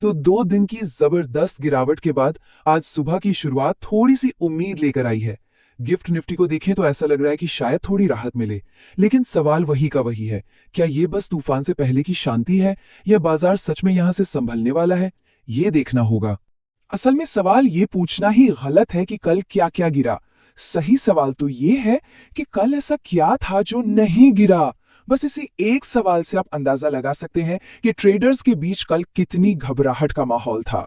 तो 2 दिन की जबरदस्त गिरावट के बाद आज सुबह की शुरुआत थोड़ी सी उम्मीद लेकर आई है। गिफ्ट निफ्टी को देखें तो ऐसा लग रहा है कि शायद थोड़ी राहत मिले। लेकिन सवाल वही का वही है, क्या ये बस तूफान से पहले की शांति है या बाजार सच में यहां से संभलने वाला है? ये देखना होगा। असल में सवाल ये पूछना ही गलत है कि कल क्या क्या गिरा। सही सवाल तो ये है कि कल ऐसा क्या था जो नहीं गिरा। बस इसी एक सवाल से आप अंदाजा लगा सकते हैं कि ट्रेडर्स के बीच कल कितनी घबराहट का माहौल था।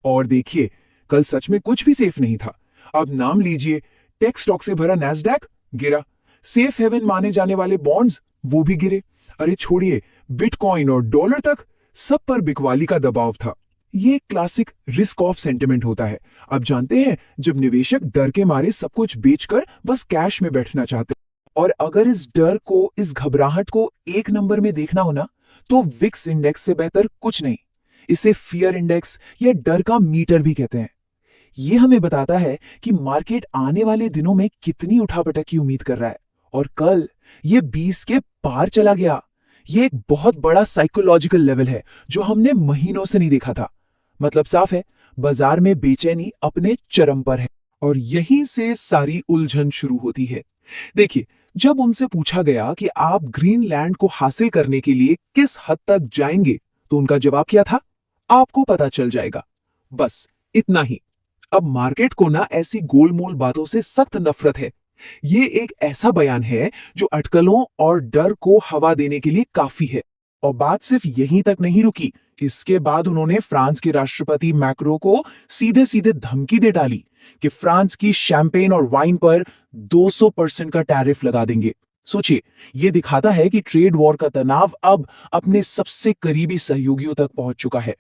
और देखिए, कल सच में कुछ भी सेफ नहीं था। अब नाम लीजिए, टेक स्टॉक से भरा नैस्डैक गिरा, सेफ हेवन माने जाने वाले बॉन्ड्स वो भी गिरे। अरे छोड़िए, बिटकॉइन और डॉलर तक सब पर बिकवाली का दबाव था। ये एक क्लासिक रिस्क ऑफ सेंटिमेंट होता है। आप जानते हैं, जब निवेशक डर के मारे सब कुछ बेचकर बस कैश में बैठना चाहते हैं। और अगर इस डर को, इस घबराहट को एक नंबर में देखना हो ना, तो विक्स इंडेक्स से बेहतर कुछ नहीं। इसे फियर इंडेक्स या डर का मीटर भी कहते हैं। ये हमें बताता है कि मार्केट आने वाले दिनों में कितनी उठापटक की उम्मीद कर रहा है। और कल ये 20 के पार चला गया। ये एक बहुत बड़ा साइकोलॉजिकल लेवल है जो हमने महीनों से नहीं देखा था। मतलब साफ है, बाजार में बेचैनी अपने चरम पर है। और यहीं से सारी उलझन शुरू होती है। देखिए, जब उनसे पूछा गया कि आप ग्रीनलैंड को हासिल करने के लिए किस हद तक जाएंगे, तो उनका जवाब क्या था? आपको पता चल जाएगा। बस इतना ही। अब मार्केट को ना ऐसी गोलमोल बातों से सख्त नफरत है। ये एक ऐसा बयान है जो अटकलों और डर को हवा देने के लिए काफी है। और बात सिर्फ यहीं तक नहीं रुकी। इसके बाद उन्होंने फ्रांस के राष्ट्रपति मैक्रो को सीधे सीधे धमकी दे डाली कि फ्रांस की शैंपेन और वाइन पर 200% का टैरिफ लगा देंगे। सोचिए, ये दिखाता है कि ट्रेड वॉर का तनाव अब अपने सबसे करीबी सहयोगियों तक पहुंच चुका है।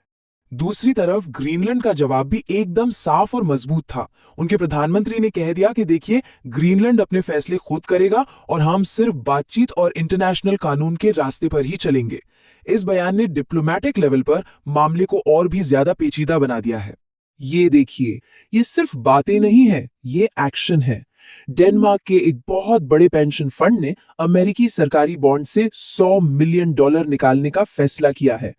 दूसरी तरफ ग्रीनलैंड का जवाब भी एकदम साफ और मजबूत था। उनके प्रधानमंत्री ने कह दिया कि देखिए, ग्रीनलैंड अपने फैसले खुद करेगा और हम सिर्फ बातचीत और इंटरनेशनल कानून के रास्ते पर ही चलेंगे। इस बयान ने डिप्लोमैटिक लेवल पर मामले को और भी ज्यादा पेचीदा बना दिया है। ये देखिए, ये सिर्फ बातें नहीं है, ये एक्शन है। डेनमार्क के एक बहुत बड़े पेंशन फंड ने अमेरिकी सरकारी बॉन्ड से $100 मिलियन निकालने का फैसला किया है।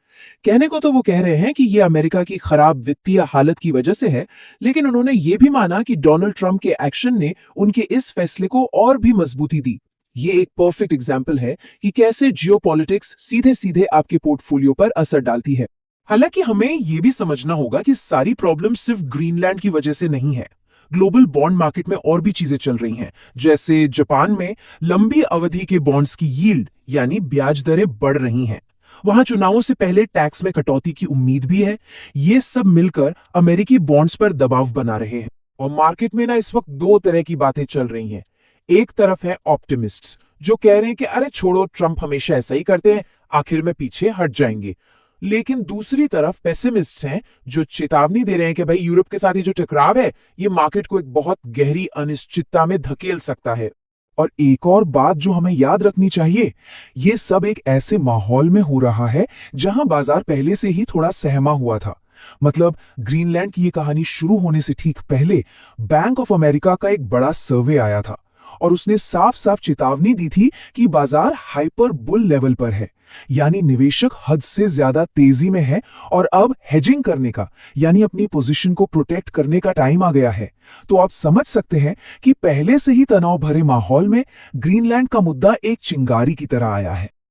कहने को तो वो कह रहे हैं कि ये अमेरिका की खराब वित्तीय हालत की वजह से है, लेकिन उन्होंने ये भी माना कि डोनाल्ड ट्रंप के एक्शन ने उनके इस फैसले को और भी मजबूती दी। ये एक परफेक्ट एग्जाम्पल है कि कैसे जियोपॉलिटिक्स सीधे सीधे आपके पोर्टफोलियो पर असर डालती है। हालांकि हमें यह भी समझना होगा कि सारी प्रॉब्लम सिर्फ ग्रीनलैंड की वजह से नहीं है। ग्लोबल बॉन्ड मार्केट में और भी चीजें चल रही हैं। जैसे जापान में लंबी अवधि के बॉन्ड्स की यील्ड यानी ब्याज दरें बढ़ रही हैं। वहां चुनावों से पहले टैक्स में कटौती की उम्मीद भी है। ये सब मिलकर अमेरिकी बॉन्ड्स पर दबाव बना रहे हैं। और मार्केट में ना इस वक्त दो तरह की बातें चल रही हैं। एक तरफ है ऑप्टिमिस्ट्स जो कह रहे हैं कि अरे छोड़ो, ट्रंप हमेशा ऐसा ही करते हैं, आखिर में पीछे हट जाएंगे। लेकिन दूसरी तरफ पेसिमिस्ट्स हैं जो चेतावनी दे रहे हैं कि भाई यूरोप के साथ ही जो टकराव है, ये मार्केट को एक बहुत गहरी अनिश्चितता में धकेल सकता है। और एक और बात जो हमें याद रखनी चाहिए, ये सब एक ऐसे माहौल में हो रहा है जहां बाजार पहले से ही थोड़ा सहमा हुआ था। मतलब ग्रीनलैंड की ये कहानी शुरू होने से ठीक पहले बैंक ऑफ अमेरिका का एक बड़ा सर्वे आया था और उसने साफ साफ चेतावनी दी थी कि बाजार हाइपर बुल लेवल पर है, यानी निवेशक हद से ज्यादा तेजी में है और अब हेजिंग करने का यानी अपनी पोजीशन को प्रोटेक्ट करने का टाइम आ गया है। तो आप समझ सकते हैं कि पहले से ही तनाव भरे माहौल में ग्रीनलैंड का मुद्दा एक चिंगारी की तरह आया है।